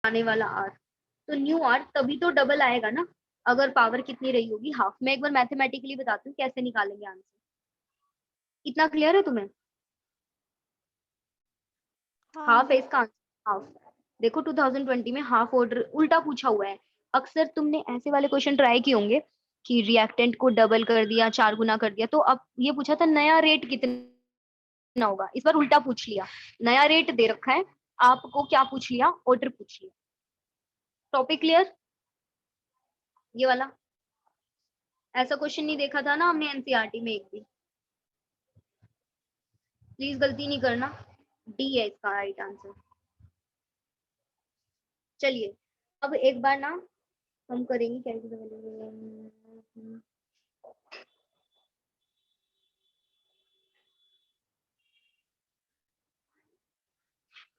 आने वाला आर, तो न्यू आर तभी तो डबल आएगा ना अगर पावर कितनी रही होगी, हाफ। मैं एक बार मैथमेटिकली बताती हूँ कैसे निकालेंगे आंसर। इतना क्लियर है तुम्हें? हाफ है इसका आंसर, हाफ। देखो 2020 में हाफ ऑर्डर उल्टा पूछा हुआ है। अक्सर तुमने ऐसे वाले क्वेश्चन ट्राई किए होंगे कि रिएक्टेंट को डबल कर दिया, 4 गुना कर दिया, तो अब ये पूछा था नया रेट कितना होगा, इस बार उल्टा पूछ लिया। नया रेट दे रखा है, आपको क्या पूछ लिया, ऑर्डर पूछ लिया। Topic clear? ये वाला ऐसा क्वेश्चन नहीं देखा था ना हमने एनसीईआरटी में एक भी। प्लीज गलती नहीं करना, डी है इसका राइट आंसर। चलिए अब एक बार ना हम करेंगे क्या,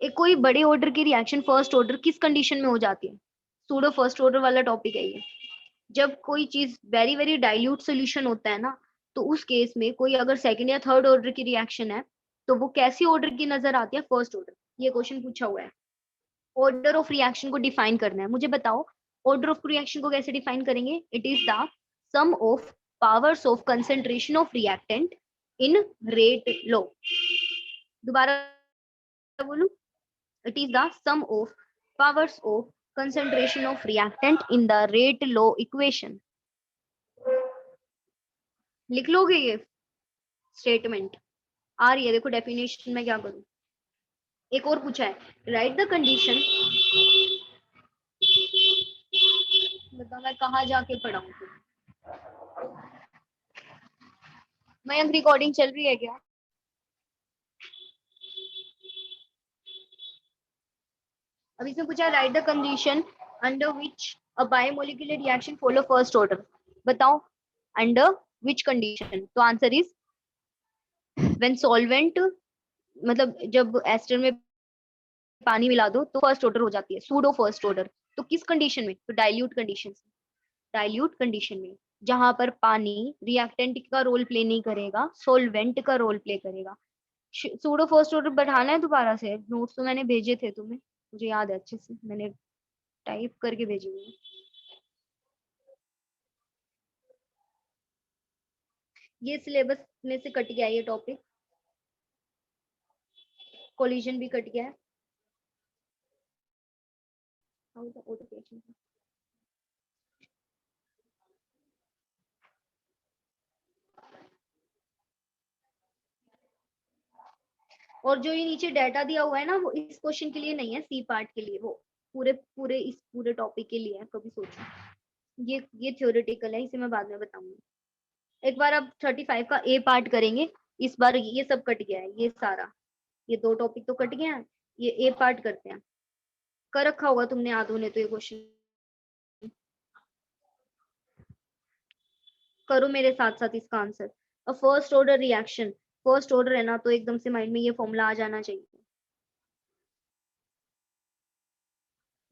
एक कोई बड़े ऑर्डर की रिएक्शन फर्स्ट ऑर्डर किस कंडीशन में हो जाती है? सूडो फर्स्ट ऑर्डर वाला टॉपिक है ये। जब कोई चीज वेरी वेरी डाइल्यूट सोल्यूशन होता है ना, तो उस केस में कोई अगर सेकंड या थर्ड ऑर्डर की रिएक्शन है तो वो कैसी ऑर्डर की नजर आती है? First order. ये क्वेश्चन पूछा हुआ है। ऑर्डर ऑफ रिएक्शन को डिफाइन करना है, मुझे बताओ ऑर्डर ऑफ रिएक्शन को कैसे डिफाइन करेंगे? It is the sum of powers of concentration of reactant in rate law. दोबारा बोलूं, it is the sum of powers of concentration of reactant in the rate law equation। लिख लोगे ये statement? आ रही है, देखो डेफिनेशन में क्या करूं। एक और पूछा है, राइट द कंडीशन। बता मैं कहाँ जाके पढ़ाऊं तुम? मैं रिकॉर्डिंग चल रही है क्या? अब इसमें पूछा है, right the condition under which a biomolecular reaction follow first order. बताओ अंडर विच कंडीशन? तो आंसर इज व्हेन सॉल्वेंट, मतलब जब एस्टर में पानी मिला दो तो फर्स्ट ऑर्डर हो जाती है, सूडो फर्स्ट ऑर्डर। तो किस कंडीशन में? तो डाइल्यूट कंडीशन। डाइल्यूट कंडीशन में जहां पर पानी रिएक्टेंट का रोल प्ले नहीं करेगा, सोलवेंट का रोल प्ले करेगा। सूडो फर्स्ट ऑर्डर बढ़ाना है दोबारा से? नोट्स तो मैंने भेजे थे तुम्हें, मुझे याद है अच्छे से, मैंने टाइप करके भेजे हुए। ये सिलेबस में से कट गया ये टॉपिक, कोलिजन भी कट गया है। और जो ये नीचे डाटा दिया हुआ है ना, वो इस क्वेश्चन के लिए नहीं है, सी पार्ट के लिए, वो पूरे पूरे इस पूरे टॉपिक के लिए है। कभी सोचो ये थ्योरेटिकल है, इसे मैं बाद में बताऊंगी। एक बार अब 35 का ए पार्ट करेंगे। इस बार ये सब कट गया है, ये सारा, ये 2 टॉपिक तो कट गया है, ये ए पार्ट करते हैं। कर रखा होगा तुमने आधों ने तो ये क्वेश्चन, करो मेरे साथ साथ इसका answer. A first order reaction, first order है ना, तो एकदम से माइंड में ये फॉर्मूला आ जाना चाहिए,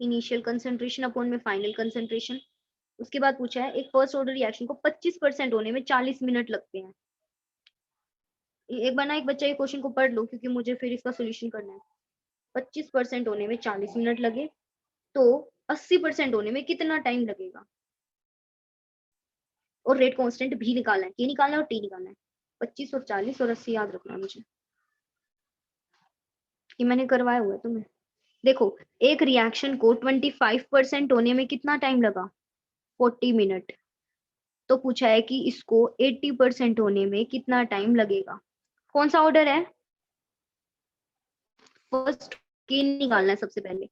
इनिशियल कंसेंट्रेशन अपॉन में फाइनल कंसेंट्रेशन। उसके बाद पूछा है, एक फर्स्ट ऑर्डर रिएक्शन को 25% होने में 40 मिनट लगते हैं। एक बार ना एक बच्चा ये क्वेश्चन को पढ़ लो, क्योंकि मुझे फिर इसका सोल्यूशन करना है। 25% होने में 40 मिनट लगे तो 80% होने में कितना टाइम लगेगा? और रेट कांस्टेंट भी निकालना है, के निकालना है और टी निकालना है। 25 और 40 और 80 याद रखना मुझे, कि मैंने करवाया हुआ है तुम्हें। देखो एक रिएक्शन को 25% होने में कितना टाइम लगा? 40 मिनट। तो पूछा है कि इसको 80% होने में कितना टाइम लगेगा? कौन सा ऑर्डर है? फर्स्ट के निकालना है सबसे पहले।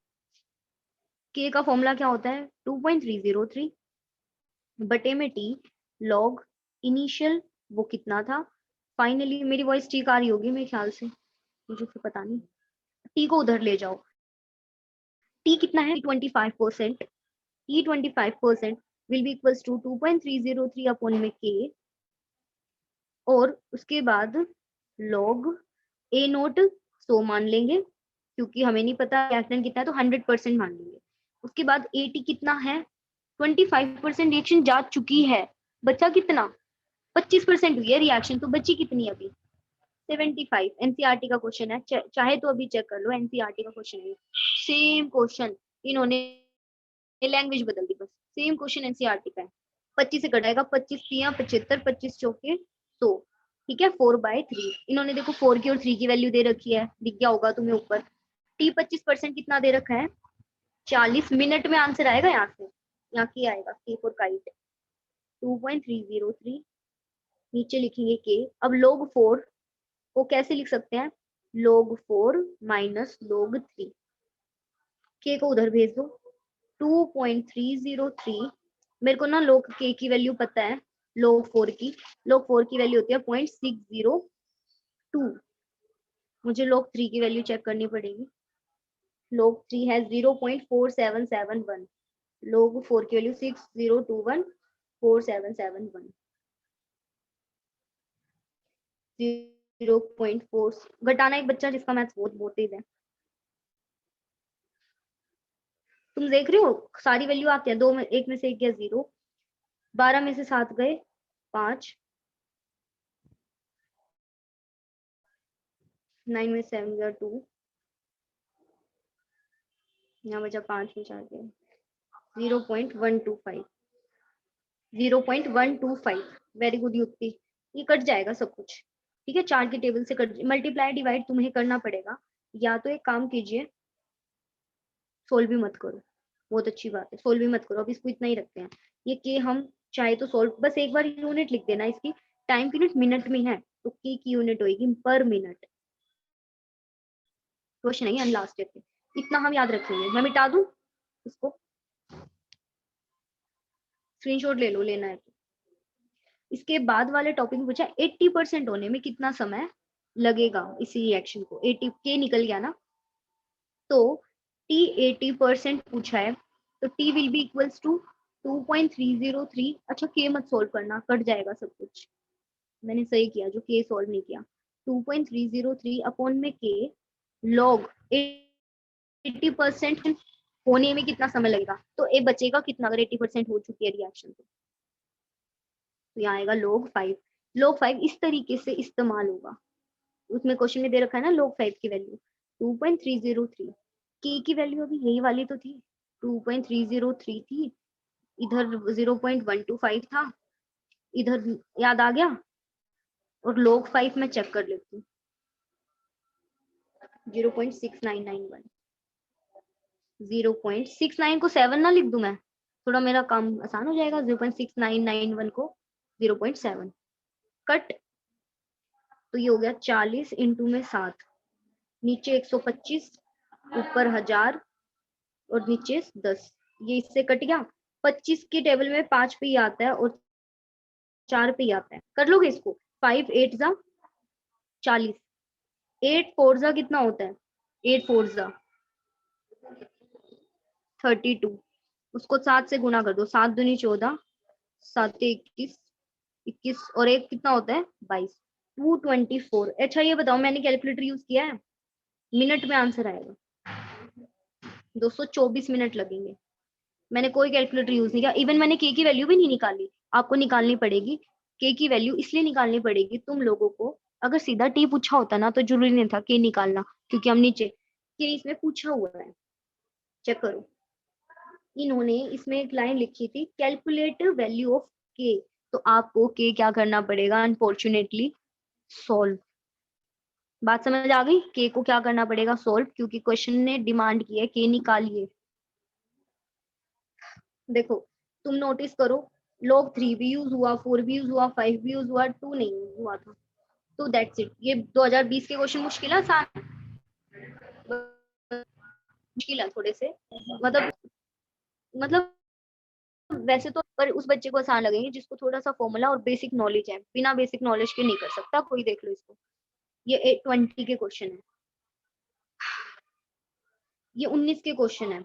के का फॉर्मूला क्या होता है? 2.303 बटे में टी लॉग इनिशियल, वो कितना था, फाइनली। मेरी वॉइस ठीक आ रही होगी मेरे ख्याल से, मुझे फिर पता नहीं। टी को उधर ले जाओ, टी कितना है? 25%। T 25% will be equals to 2.303 upon में के, और उसके बाद लॉग ए नोट 100 मान लेंगे, क्योंकि हमें नहीं पता रिएक्टेंट कितना है, तो 100% मान लेंगे। उसके बाद ए टी कितना है? 25% रिएक्शन जा चुकी है, बचा कितना? 25% हुई है रिएक्शन, तो बची कितनी अभी? 75। एनसीईआरटी का क्वेश्चन है, चाहे तो अभी चेक कर लो, एनसीईआरटी का क्वेश्चन है। सेम क्वेश्चन इन्होंने लैंग्वेज बदल दी बस, सेम क्वेश्चन एनसीईआरटी का है। 25 से कटाएगा, 25 तिया 75, 25 चौके 100, ठीक है 4/3। इन्होंने देखो 4 की और 3 की वैल्यू दे रखी है, दिख गया होगा तुम्हें ऊपर। टी 25% कितना दे रखा है, 40 मिनट में आंसर आएगा यहाँ से, यहाँ की आएगा के फॉर काइट 2.303। नीचे लिखेंगे के। अब log 4 को कैसे लिख सकते हैं, log 4 माइनस log 3, के को उधर भेज दो 2.303। मेरे को ना log k की वैल्यू पता है, log 4 की, log 4 की वैल्यू होती है 0.602। मुझे log 3 की वैल्यू चेक करनी पड़ेगी। log 3 है 0.4771, log 4 की वैल्यू 60214771, 0.4 घटाना एक बच्चा जिसका मैथ्स बहुत बहुत तेज है। तुम देख रहे हो सारी वैल्यू आती है, दो में एक में से एक गया 0, 12 में से 7 गए 5, 9 में 7 गया 2, यहाँ बचा 5 में 4 गए 0.125, 0.125। वेरी गुड युक्ति, ये कट जाएगा सब कुछ, ठीक है 4 की टेबल से कट। मल्टीप्लाई डिवाइड तुम्हें करना पड़ेगा, या तो एक काम कीजिए सोल्व भी मत करो, बहुत अच्छी बात है, सोल्व भी मत करो, अब इसको इतना ही रखते हैं। ये के हम चाहे तो सोल्व, बस एक बार यूनिट लिख देना इसकी, टाइम की यूनिट मिनट में है तो के की यूनिट होगी पर मिनट। क्वेश्चन है ये लास्ट पे, इतना हम याद रखेंगे। मैं मिटा दूं इसको, स्क्रीनशॉट ले लो लेना है तो। इसके बाद वाले टॉपिक में पूछा 80% होने में कितना समय लगेगा इसी रिएक्शन को, 80 के निकल गया ना, तो टी 80% पूछा है तो T will be equals to 2.303। अच्छा के मत सोल्व करना, कट जाएगा सब कुछ, मैंने सही किया जो के सोल्व नहीं किया। 2.303 अपॉन में के लॉग 80% होने में कितना समय लगेगा, तो ए बचेगा कितना अगर 80% हो चुकी है रिएक्शन तो यहाँ आएगा log 5। log 5 इस तरीके से इस्तेमाल होगा, उसमें क्वेश्चन में दे रखा है ना log 5 की वैल्यू 2.303, के की वैल्यू अभी यही वाली तो थी 2.303 थी, इधर 0.125 था, इधर याद आ गया, और log 5 में चेक कर लेती हूँ 0.6991, 0.69 को 7 ना लिख दूं मैं, थोड़ा मेरा काम आसान हो जाएगा, 0.6991 को 0.7 कट, तो ये हो गया 40 इंटू में 7, नीचे 125, ऊपर 1000 और नीचे 10, ये इससे कट गया। 25 के टेबल में 5 पे ही आता है और 4 पे ही आता है, कर लोगे इसको, 5 8 जा 40, 8 4 जा कितना होता है, 8 4 जा 32, उसको 7 से गुना कर दो, 7 दूनी 14, 7 21, 21 और एक कितना होता है 22, 224। अच्छा ये बताओ मैंने कैलकुलेटर यूज किया है, मिनट में आंसर आएगा, 224 मिनट लगेंगे। मैंने कोई कैलकुलेटर यूज नहीं किया, इवन मैंने के की वैल्यू भी नहीं निकाली, आपको निकालनी पड़ेगी। के की वैल्यू इसलिए निकालनी पड़ेगी तुम लोगों को, अगर सीधा टी पूछा होता ना तो जरूरी नहीं था के निकालना, क्योंकि हम नीचे के इसमें पूछा हुआ है, चेक करो। इन्होंने इसमें एक लाइन लिखी थी कैलकुलेट वैल्यू ऑफ के, तो आपको के क्या करना पड़ेगा अनफॉर्चुनेटली सॉल्व। बात समझ आ गई, के को क्या करना पड़ेगा सॉल्व, क्योंकि क्वेश्चन ने डिमांड की है के निकालिए। देखो तुम नोटिस करो, log 3 भी यूज हुआ, 4 भी यूज हुआ, 5 भी यूज हुआ, 2 नहीं यूज हुआ था, तो दैट्स इट। ये 2020 के क्वेश्चन मुश्किल है आसान, मुश्किल है थोड़े से, मतलब वैसे तो, पर उस बच्चे को आसान लगेंगे जिसको थोड़ा सा फॉर्मूला और बेसिक नॉलेज है, बिना बेसिक नॉलेज के नहीं कर सकता कोई, देख लो इसको, ये 20 के क्वेश्चन है, ये 19 के क्वेश्चन है,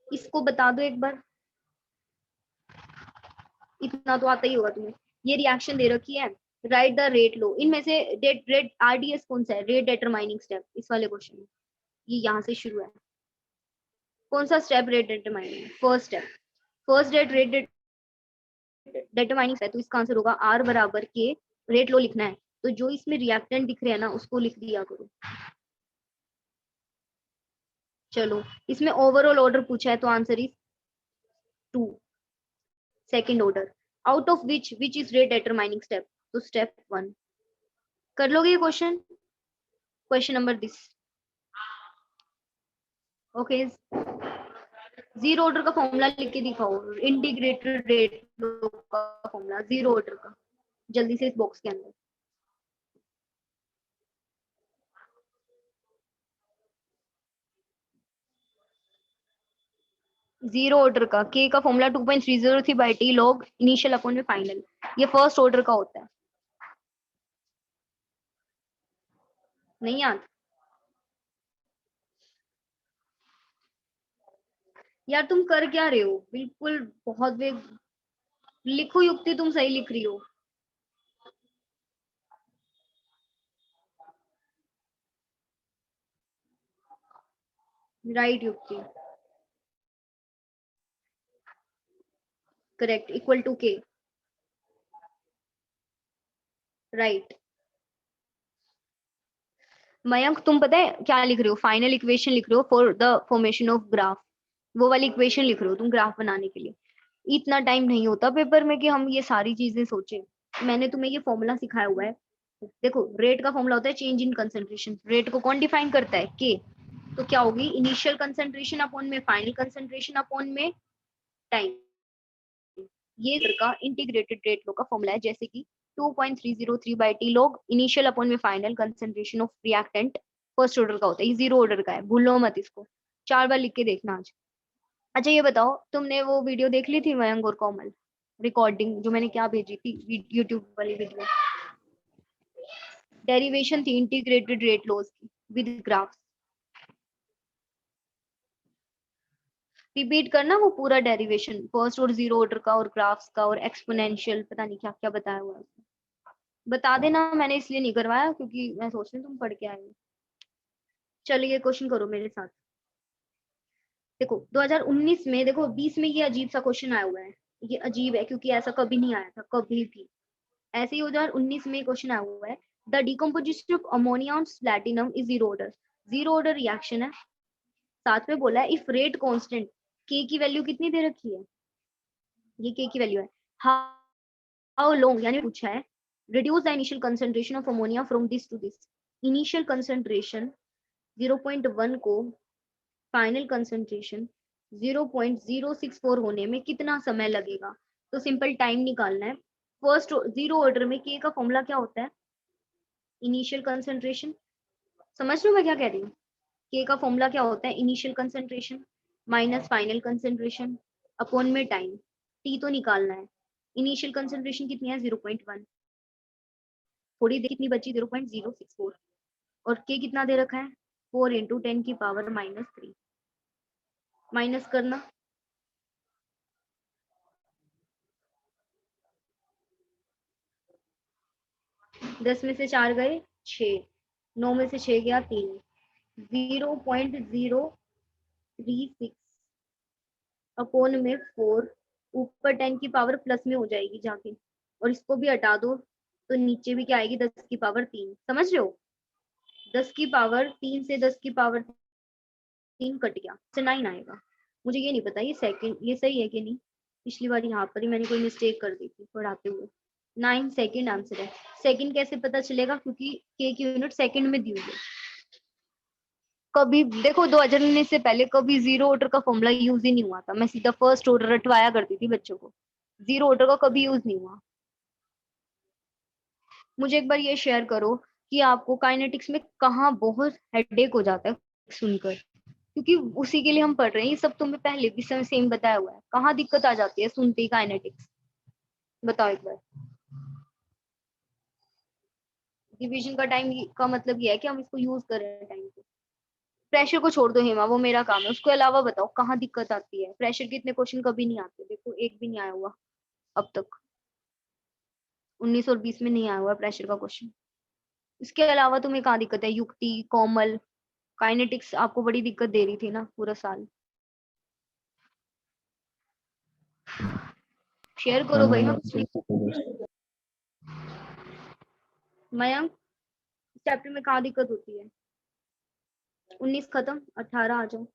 इसको बता दो एक बार, इतना तो आता ही होगा तुम्हें। ये रिएक्शन दे रखी है, राइट द रेट लो, इनमें से रेट आरडीएस कौन सा है, रेट डिटरमाइनिंग स्टेप, इस वाले क्वेश्चन में ये यहाँ से शुरू है, कौन सा step rate determining, first step, first rate determining है, तो इसका आंसर होगा आर बराबर के, रेट लो लिखना है, तो जो इसमें रिएक्टेंट दिख रहे हैं ना उसको लिख दिया करो, चलो इसमें ओवरऑल ऑर्डर पूछा है तो answer is 2, second order. Out of which is rate determining step, तो स्टेप 1। कर लोगे ये question? Question number this. Okay, zero order का फॉर्मूला लिख के दिखाओ, इंटीग्रेटेड रेट का फॉर्मूला जीरो ऑर्डर का, जल्दी से इस बॉक्स के अंदर। जीरो ऑर्डर का के का formula 2.303 by T log initial upon में फाइनल, ये फर्स्ट ऑर्डर का होता है। नहीं याद? यार तुम कर क्या रहे हो, बिल्कुल बहुत वे लिखो युक्ति, तुम सही लिख रही हो। राइट युक्ति, करेक्ट, इक्वल टू के, राइट। मयंक तुम पता है क्या लिख रहे हो, फाइनल इक्वेशन लिख रहे हो for the formation of graph, वो वाली इक्वेशन लिख रहे हो तुम ग्राफ बनाने के लिए। इतना टाइम नहीं होता पेपर में कि हम ये सारी चीजें सोचें। मैंने तुम्हें ये फॉर्मूला सिखाया हुआ है। देखो रेट का फॉर्मूला होता है चेंज इन कंसंट्रेशन, रेट को कौन डिफाइन करता है? के। तो क्या होगी, इनिशियल कंसंट्रेशन अपॉन में फाइनल कंसंट्रेशन अपॉन में टाइम। ये का इंटीग्रेटेड रेट लो का फॉर्मूला है, जैसे कि 2.303 by T log initial upon में final concentration of reactant first order का होता है, ये जीरो ऑर्डर का है, भूलो मत इसको, 4 बार लिख के देखना आज। अच्छा ये बताओ, तुमने वो वीडियो देख ली थी मयंक और कोमल, रिकॉर्डिंग जो मैंने क्या भेजी थी, यूट्यूब वाली वीडियो? डेरिवेशन थी इंटीग्रेटेड रेट लॉस की विद ग्राफ्स। रिपीट करना वो पूरा डेरिवेशन, फर्स्ट और जीरो ऑर्डर का और ग्राफ्स का और एक्सपोनेंशियल, पता नहीं क्या क्या बताया हुआ है। बता देना, मैंने इसलिए नहीं करवाया क्योंकि मैं सोच रही हूँ तुम पढ़ के आए हो। चलिए क्वेश्चन करो मेरे साथ। देखो 2019 में, देखो 20 में ये अजीब सा क्वेश्चन आया हुआ है। ये अजीब है क्योंकि ऐसा कभी नहीं आया था, कभी भी। ऐसे ही 2019 में क्वेश्चन आया हुआ है, the decomposition of ammonia on platinum is zero order. Zero order reaction है, साथ में बोला है इफ रेट कांस्टेंट, के की वैल्यू कितनी दे रखी है, ये के की वैल्यू है। हाउ लॉन्ग, यानी पूछा है reduce the initial concentration of ammonia from this to this। initial concentration 0.1 को फाइनल कंसंट्रेशन 0.064 होने में कितना समय लगेगा? तो सिंपल टाइम निकालना है। फर्स्ट जीरो ऑर्डर में के का फॉर्मूला क्या होता है? Initial concentration. समझ रहे हो मैं क्या कह रही हूँ? के का फॉर्मूला क्या होता है? Initial concentration minus final concentration upon में टाइम। टी तो निकालना है। इनिशियल कंसंट्रेशन कितनी है? 0.1, थोड़ी देर कितनी बची? 0.064, और के कितना दे रखा है? 4 इंटू 10 की पावर -3। माइनस करना, 10 में से 4 गए 6, 9 में से 6 गया 3, 0.036 अपोन में 4, ऊपर 10 की पावर प्लस में हो जाएगी जाके, और इसको भी हटा दो तो नीचे भी क्या आएगी? 10 की पावर 3। समझ रहे हो? 10 की पावर 3 से 10 की पावर 3 कट गया, से 9 आएगा। मुझे ये नहीं पता ये सेकंड, ये सही है कि नहीं। पिछली बार यहाँ पर ही मैंने कोई मिस्टेक कर दी थी पढ़ाते हुए। 9 सेकंड आंसर है। सेकंड कैसे पता चलेगा? क्योंकि के की यूनिट सेकंड में दी हुई है। कभी देखो 2019 से पहले कभी जीरो ऑर्डर का फॉर्मूला यूज ही नहीं हुआ था, मैं सीधा फर्स्ट ऑर्डर रटवाया करती थी बच्चों को, जीरो ऑर्डर का कभी यूज नहीं हुआ। मुझे एक बार ये शेयर करो कि आपको काइनेटिक्स में कहाँ बहुत हेडेक हो जाता है सुनकर, क्योंकि उसी के लिए हम पढ़ रहे हैं, ये सब तुम्हें पहले भी सेम बताया हुआ है। कहाँ दिक्कत आ जाती है सुनते ही काइनेटिक्स? बताओ एक बार। डिवीजन का टाइम का मतलब ये है कि हम इसको यूज कर रहे हैं टाइम को। प्रेशर को छोड़ दो हेमा, वो मेरा काम है, उसके अलावा बताओ कहाँ दिक्कत आती है? प्रेशर के इतने क्वेश्चन कभी नहीं आते, देखो एक भी नहीं आया हुआ अब तक, 19 और 20 में नहीं आया हुआ प्रेशर का क्वेश्चन। इसके अलावा तुम्हें कहाँ दिक्कत है? युक्ति, कोमल, काइनेटिक्स आपको बड़ी दिक्कत दे रही थी ना पूरा साल। शेयर करो भाई, मैं कुछ नहीं। मयंक चैप्टर में कहाँ दिक्कत होती है? 19 खत्म, 18 आ जाओ।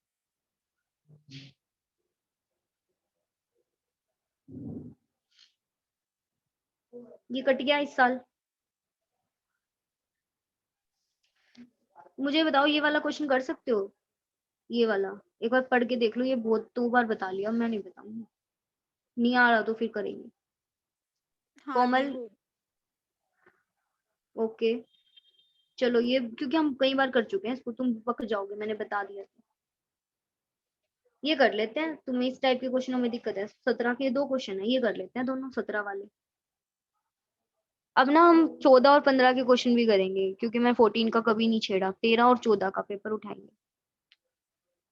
ये कट गया इस साल। मुझे बताओ ये वाला क्वेश्चन कर सकते हो? ये वाला एक बार पढ़ के देख लो, ये बहुत 2 बार बता लिया, मैं नहीं बताऊंगी। नहीं आ रहा तो फिर करेंगे। हाँ कोमल, देखो। ओके चलो, ये क्योंकि हम कई बार कर चुके हैं इसको, तुम पक जाओगे, मैंने बता दिया था। ये कर लेते हैं, तुम्हें इस टाइप के क्वेश्चनों में दिक्कत है? 17 के 2 क्वेश्चन है, ये कर लेते हैं दोनों 17 वाले। अब ना हम 14 और 15 के क्वेश्चन भी करेंगे, क्योंकि मैं 14 का कभी नहीं छेड़ा। 13 और 14 का पेपर उठाएंगे,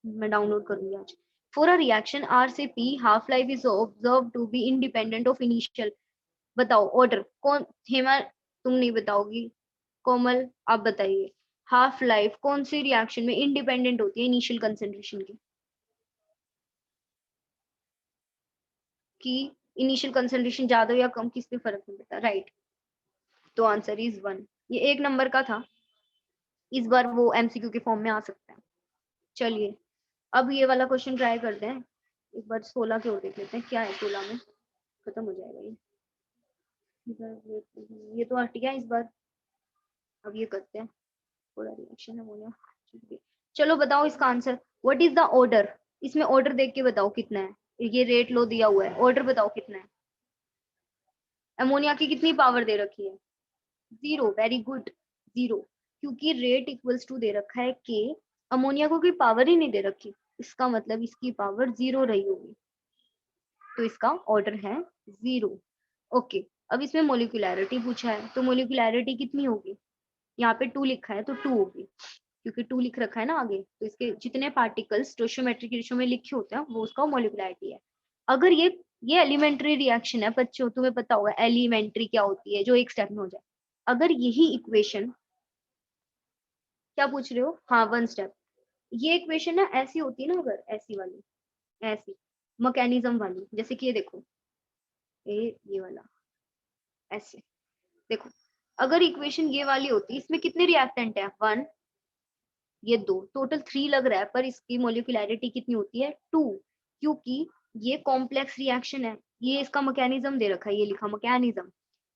मैं डाउनलोड करूंगी आज। फॉर अ रिएक्शन आर से P, half life is observe to be independent of initial. बताओ ऑर्डर कौन? हेमा तुम नहीं बताओगी, कोमल आप बताइए। हाफ लाइफ कौन सी रिएक्शन में इंडिपेंडेंट होती है इनिशियल कंसेंट्रेशन की? कि इनिशियल कंसेंट्रेशन ज्यादा या कम किस पे फर्क नहीं पड़ता, राइट? तो आंसर इज 1। ये 1 नंबर का था, इस बार वो एमसीक्यू के फॉर्म में आ सकता है। चलिए अब ये वाला क्वेश्चन ट्राई करते हैं। एक बार 16 की ओर देख लेते हैं क्या है 16 में, खत्म हो जाएगा ये। ये तो हट गया इस बार। अब ये करते हैं पूरा रिएक्शन अमोनिया। चलो बताओ इसका answer, what is the order? इसमें ऑर्डर देख के बताओ कितना है। ये रेट लो दिया हुआ है, ऑर्डर बताओ कितना है। अमोनिया की कितनी पावर दे रखी है? 0, वेरी गुड, 0। क्योंकि रेट इक्वल्स टू दे रखा है के, अमोनिया को कोई पावर ही नहीं दे रखी, इसका मतलब इसकी पावर 0 रही होगी, तो इसका ऑर्डर है 0। ओके, अब इसमें मोलिकुलैरिटी पूछा है, तो मोलिकुलैरिटी कितनी होगी? यहाँ पे 2 लिखा है तो 2 होगी, क्योंकि 2 लिख रखा है ना आगे, तो इसके जितने पार्टिकल्स स्टोइचियोमेट्रिक रेशियो में लिखे होते हैं वो उसका मोलिकुलैरिटी है। अगर ये एलिमेंट्री रिएक्शन है बच्चों, तुम्हें पता होगा एलिमेंट्री क्या होती है, जो एक स्टेप में हो जाए। अगर यही इक्वेशन, क्या पूछ रहे हो? हाँ 1 स्टेप। ये इक्वेशन ना ऐसी होती है ना, अगर ऐसी वाली, ऐसी मैकेनिज्म वाली, जैसे कि ये देखो, ये वाला ऐसे देखो, अगर इक्वेशन ये वाली होती, इसमें कितने रिएक्टेंट है? 1, ये 2, टोटल 3 लग रहा है, पर इसकी मोलिकुलैरिटी कितनी होती है? 2, क्योंकि ये कॉम्प्लेक्स रिएक्शन है। ये इसका मैकेनिज्म दे रखा है, ये लिखा मैकेनिज्म।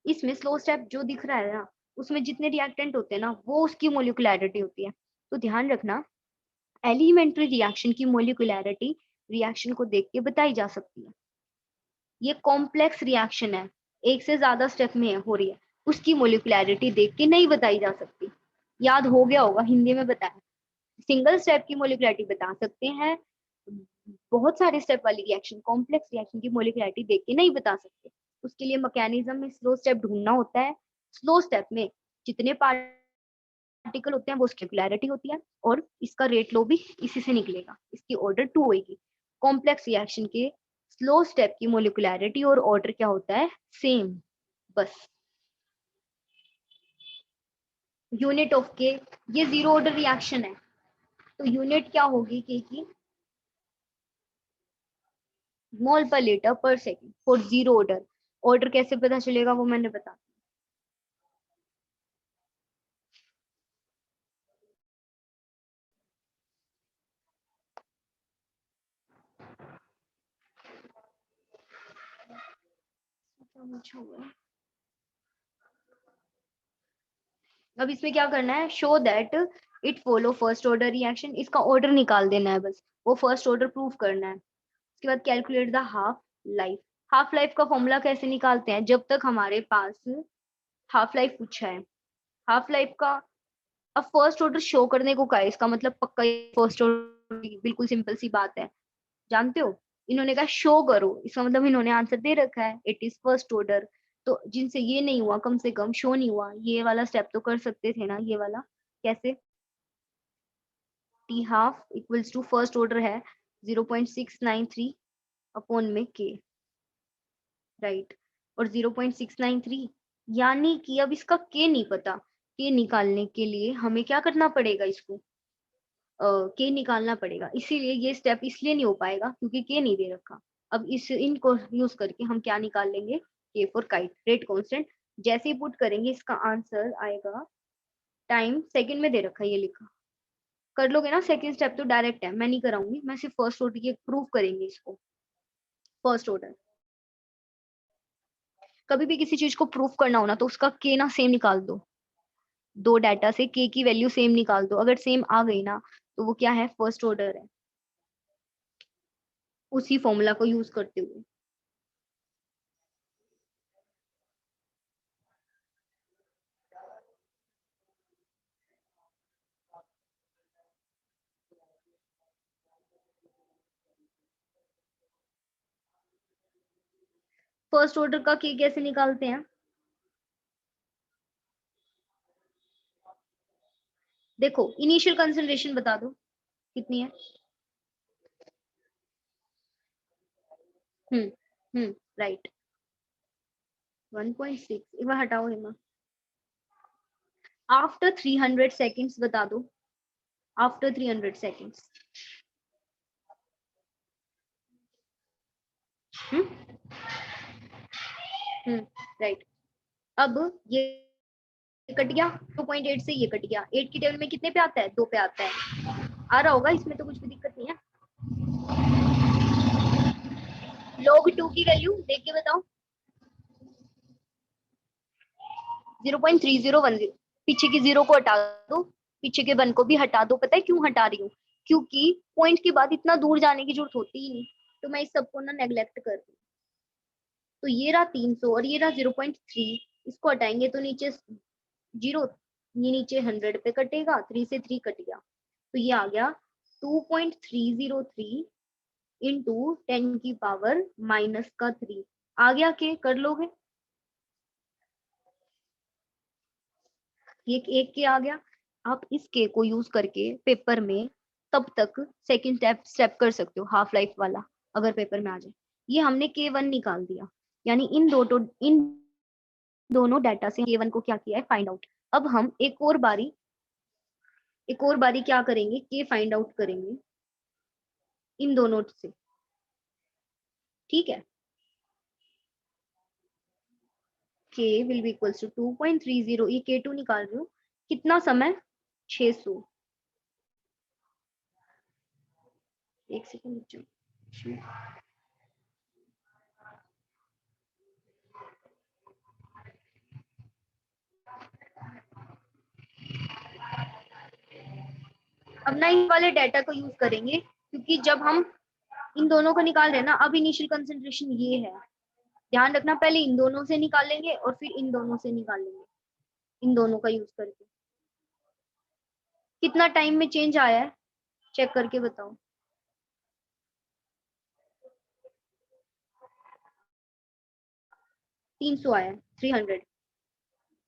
इसमें स्लो स्टेप जो दिख रहा है ना, उसमें जितने रिएक्टेंट होते हैं ना, वो उसकी मोलिकुलैरिटी होती है। तो ध्यान रखना, एलिमेंट्री रिएक्शन की मोलिकुलैरिटी रिएक्शन को देख के बताई जा सकती है। ये कॉम्प्लेक्स रिएक्शन है, एक से ज्यादा स्टेप में हो रही है, उसकी मोलिकुलैरिटी देख के नहीं बताई जा सकती। याद हो गया होगा, हिंदी में बताया। सिंगल स्टेप की मोलिकुलैरिटी बता सकते हैं, बहुत सारे स्टेप वाली रिएक्शन, कॉम्प्लेक्स रिएक्शन की मोलिकुलैरिटी देख के नहीं बता सकते। उसके लिए मैकेनिज्म में स्लो स्टेप ढूंढना होता है। स्लो स्टेप में जितने पार्टिकल होते हैं वो उसकी मोलिकुलैरिटी होती है, और इसका रेट लो भी इसी से निकलेगा, इसकी ऑर्डर 2 होगी। कॉम्प्लेक्स रिएक्शन के स्लो स्टेप की मोलिकुलैरिटी और ऑर्डर क्या होता है? सेम, बस। यूनिट ऑफ के, ये 0 ऑर्डर रिएक्शन है, तो यूनिट क्या होगी के की? मोल पर लीटर पर सेकेंड फॉर 0 ऑर्डर। ऑर्डर कैसे पता चलेगा वो मैंने बता। अब इसमें क्या करना है? Show that it follow first order reaction, इसका ऑर्डर निकाल देना है बस, वो फर्स्ट ऑर्डर प्रूव करना है। उसके बाद calculate the half life. Half life का फॉर्मूला कैसे निकालते हैं? जब तक हमारे पास हाफ लाइफ पूछा है, हाफ लाइफ का, अब फर्स्ट ऑर्डर शो करने को कहा है, इसका मतलब पक्का फर्स्ट ऑर्डर, बिल्कुल सिंपल सी बात है, जानते हो। इन्होंने कहा शो करो, इसका मतलब इन्होंने आंसर दे रखा है, इट इज फर्स्ट ऑर्डर। तो जिनसे ये नहीं हुआ, कम से कम शो नहीं हुआ, ये वाला स्टेप तो कर सकते थे ना, ये वाला। कैसे? T half equals to first order है 0.693 अपॉन में के, राइट। और 0.693, यानी कि अब इसका के नहीं पता, के निकालने के लिए हमें क्या करना पड़ेगा? इसको के निकालना पड़ेगा, इसीलिए ये स्टेप इसलिए नहीं हो पाएगा क्योंकि के नहीं दे रखा। अब इनको यूज करके हम क्या निकाल लेंगे? के फॉर काइट, रेट कांस्टेंट। जैसे ही पुट करेंगे इसका आंसर आएगा, टाइम सेकंड में दे रखा है, ये लिखा, कर लोगे ना, सेकंड स्टेप तो डायरेक्ट है, मैं नहीं कराऊंगी, मैं सिर्फ फर्स्ट ऑर्डर की प्रूव करेंगे इसको। फर्स्ट ऑर्डर कभी भी किसी चीज को प्रूफ करना हो ना तो उसका के ना सेम निकाल दो, दो डाटा से के की वैल्यू सेम निकाल दो, अगर सेम आ गई ना तो वो क्या है, फर्स्ट ऑर्डर है, उसी फॉर्मूला को यूज करते हुए। फर्स्ट ऑर्डर का के कैसे निकालते हैं, देखो इनिशियल कंसंट्रेशन बता दो कितनी है। हम्म राइट, 1.6, एक बार हटाओ हेमा। आफ्टर 300 सेकेंड्स बता दो, आफ्टर 300 सेकेंड्स। राइट, अब ये कट गया 2.8 से, ये कट गया 8 की टेबल में कितने पे आता है, 2 पे आता है, आ रहा होगा, इसमें तो कुछ भी दिक्कत नहीं है। log 2 की वैल्यू देख के बताओ, 0.3010, पीछे की जीरो को हटा दो, पीछे के 1 को भी हटा दो। पता है क्यों हटा रही हूँ, क्योंकि पॉइंट के बाद इतना दूर जाने की जरूरत होती ही नहीं, तो मैं इस सबको ना नेग्लेक्ट कर रही हूँ। तो ये रहा 300 और ये रहा 0.3, इसको हटाएंगे तो नीचे 0, ये नीचे 100 पे कटेगा, 3 से 3 कट गया, तो ये आ गया 2.303 इंटू 10 की पावर माइनस का 3 आ गया। के कर लोगे, ये एक के आ गया। आप इस के को यूज करके पेपर में तब तक सेकंड स्टेप कर सकते हो, हाफ लाइफ वाला, अगर पेपर में आ जाए। ये हमने के1 निकाल दिया, यानी इन दोनों डाटा से के1 को क्या किया है, फाइंड आउट। अब हम एक और बारी क्या करेंगे, के फाइंड आउट करेंगे इन दोनों से, ठीक है। के विल बी इक्वल्स टू 2.30, ये के2 निकाल रही हूँ, कितना समय, 600, एक सेकंड। अब ना इस वाले डाटा को यूज करेंगे, क्योंकि जब हम इन दोनों को निकाल रहे हैं ना, अब इनिशियल कंसंट्रेशन ये है, ध्यान रखना, पहले इन दोनों से निकालेंगे और फिर इन दोनों से निकालेंगे, इन दोनों का यूज करके। कितना टाइम में चेंज आया है, चेक करके बताओ। 300 आया है, 300,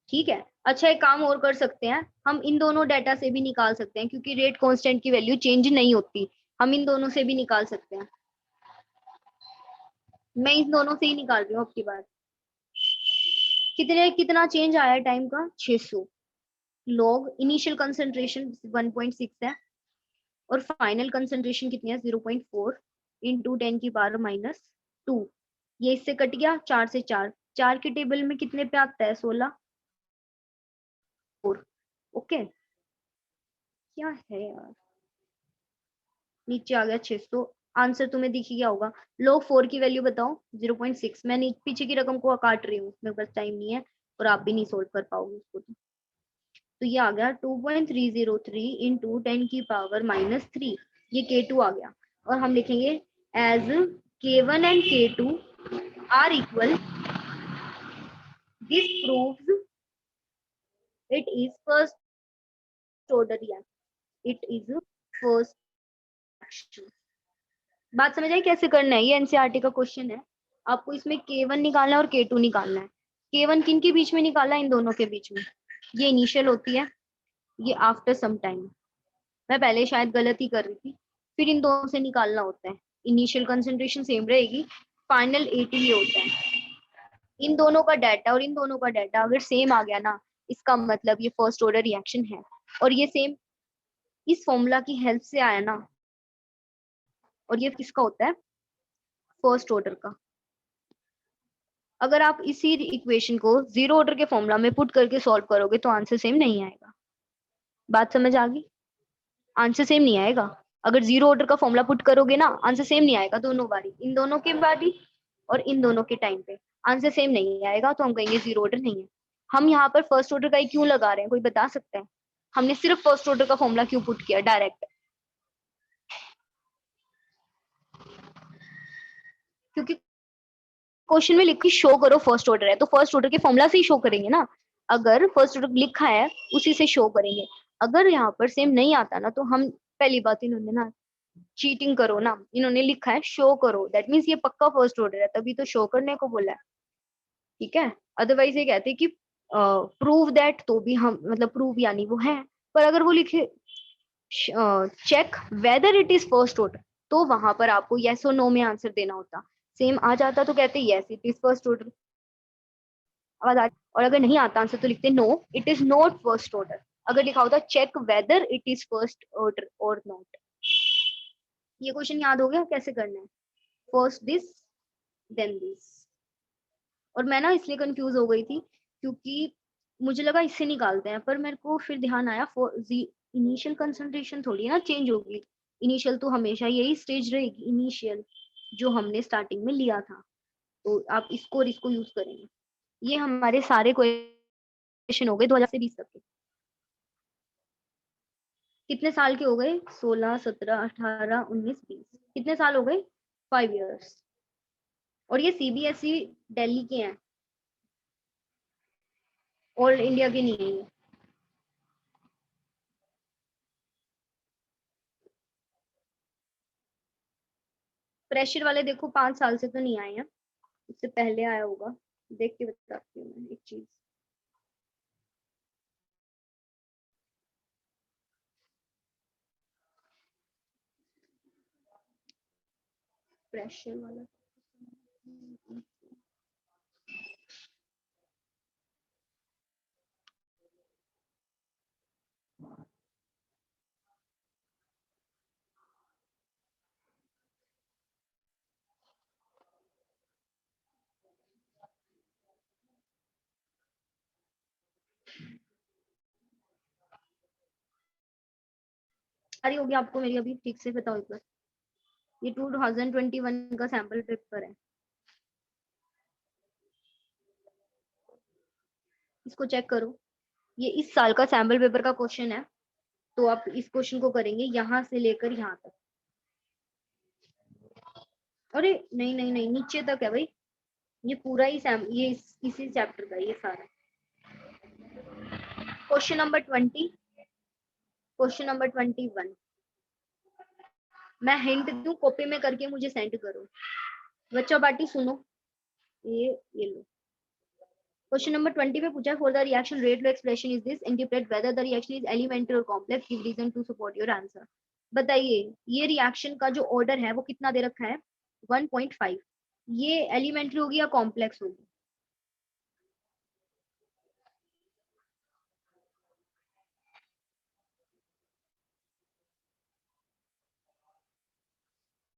ठीक है। अच्छा एक काम और कर सकते हैं, हम इन दोनों डाटा से भी निकाल सकते हैं, क्योंकि रेट कांस्टेंट की वैल्यू चेंज नहीं होती, हम इन दोनों से भी निकाल सकते हैं। मैं इन दोनों से ही निकाल रही हूँ अब की बार। कितना चेंज आया है टाइम का, 600। लॉग इनिशियल कंसंट्रेशन 1.6 है और फाइनल कंसंट्रेशन कितनी है, 0.4 इंटू 10 की पावर माइनस 2। ये इससे कट गया, 4 से 4, 4 के टेबल में कितने पे आता है, 16, 4। ओके, क्या है यार, नीचे आ गया 600, आंसर तुम्हें दिख गया होगा। log 4 की वैल्यू बताओ, 0.6। मैं पीछे की रकम को काट रही हूँ, मेरे पास टाइम नहीं है और आप भी नहीं सोल्व कर पाओगे उसको। तो ये आ गया 2.303 इंटू 10 की पावर माइनस 3, ये K2 आ गया। और हम लिखेंगे as K1 and K2 are equal, this proves it is first order reaction, it is first reaction. बात समझ आई कैसे करना है, ये एनसीईआरटी का क्वेश्चन है। आपको इसमें K1 निकालना है और K2 निकालना है। K1 किन के बीच में निकालना है, इन दोनों के बीच में। ये इनिशियल होती है, ये आफ्टर सम टाइम। मैं पहले शायद गलत ही कर रही थी, फिर इन दोनों से निकालना होता है, इनिशियल कंसंट्रेशन सेम रहेगी, फाइनल 80 ये होता है। इन दोनों का डाटा और इन दोनों का डाटा अगर सेम आ गया ना, इसका मतलब ये फर्स्ट ऑर्डर रिएक्शन है, और ये सेम इस फॉर्मूला की हेल्प से आया ना, और ये किसका होता है, फर्स्ट ऑर्डर का। अगर आप इसी इक्वेशन को जीरो ऑर्डर के फॉर्मूला में पुट करके सॉल्व करोगे तो आंसर सेम नहीं आएगा। बात समझ आ गई। आंसर सेम नहीं आएगा। अगर जीरो ऑर्डर का फॉर्मूला पुट करोगे ना, आंसर सेम नहीं आएगा दोनों बारी, इन दोनों के बारी और इन दोनों के टाइम पे आंसर सेम नहीं आएगा, तो हम कहेंगे जीरो ऑर्डर नहीं है। हम यहाँ पर फर्स्ट ऑर्डर का ही क्यों लगा रहे हैं, कोई बता सकता है? हमने सिर्फ फर्स्ट ऑर्डर का फॉर्मूला क्यों पुट किया डायरेक्ट? क्योंकि क्वेश्चन में लिखी शो करो फर्स्ट ऑर्डर है, तो फर्स्ट ऑर्डर के फॉर्मूला से ही शो करेंगे ना। अगर फर्स्ट ऑर्डर लिखा है उसी से शो करेंगे। अगर यहाँ पर सेम नहीं आता ना, तो हम पहली बात इन्होंने ना चीटिंग करो ना, इन्होंने लिखा है शो करो, दैट मीन्स ये पक्का फर्स्ट ऑर्डर है, तभी तो शो करने को बोला है, ठीक है। अदरवाइज ये कहते कि प्रूव दैट, तो भी हम मतलब प्रूव यानी वो है, पर अगर वो लिखे check whether it is first order, तो वहां पर आपको येस और नो में आंसर देना होता। सेम आ जाता तो कहते yes it is first order, आवाज आ, और अगर नहीं आता आंसर तो लिखते no it is not first order. अगर लिखा होता check whether it is first order और नॉट। ये क्वेश्चन याद हो गया कैसे करना है? First this then this. और मैं ना इसलिए कंफ्यूज हो गई थी क्योंकि मुझे लगा इससे निकालते हैं, पर मेरे को फिर ध्यान आया इनिशियल कंसंट्रेशन थोड़ी ना चेंज होगी। इनिशियल तो हमेशा यही स्टेज रहेगी, इनिशियल जो हमने स्टार्टिंग में लिया था। तो आप इसको और इसको यूज करेंगे। ये हमारे सारे क्वेश्चन हो गए 2000 से 20 तक के। कितने साल के हो गए? 16, 17, 18, 19, 20। कितने साल हो गए? 5 इयर्स। और ये सीबीएसई दिल्ली के हैं, ऑल इंडिया के नहीं है ये। प्रेशर वाले देखो 5 साल से तो नहीं आए हैं, उससे पहले आया होगा। देख के बताती हूँ मैं एक चीज। प्रेशर वाला सारी होगी आपको मेरी अभी ठीक से बताओ एक बार। ये 2021 का सैंपल पेपर है, इसको चेक करो। ये इस साल का सैंपल पेपर का क्वेश्चन है, तो आप इस क्वेश्चन को करेंगे यहाँ से लेकर यहाँ तक। अरे नहीं नहीं नहीं, नीचे तक है भाई। ये पूरा ही ये इसी चैप्टर का ये सारा। Question number 20, question number 21। मैं हिंट दूं, कॉपी में करके मुझे सेंड करो। बच्चों पार्टी सुनो, ये लो। क्वेश्चन नंबर 20 में पूछा for the reaction rate expression is this, interpret whether the reaction is elementary और complex, give reason to support your answer. बताइए ये रिएक्शन का जो ऑर्डर है वो कितना दे रखा है? 1.5। ये एलिमेंट्री होगी या कॉम्प्लेक्स होगी?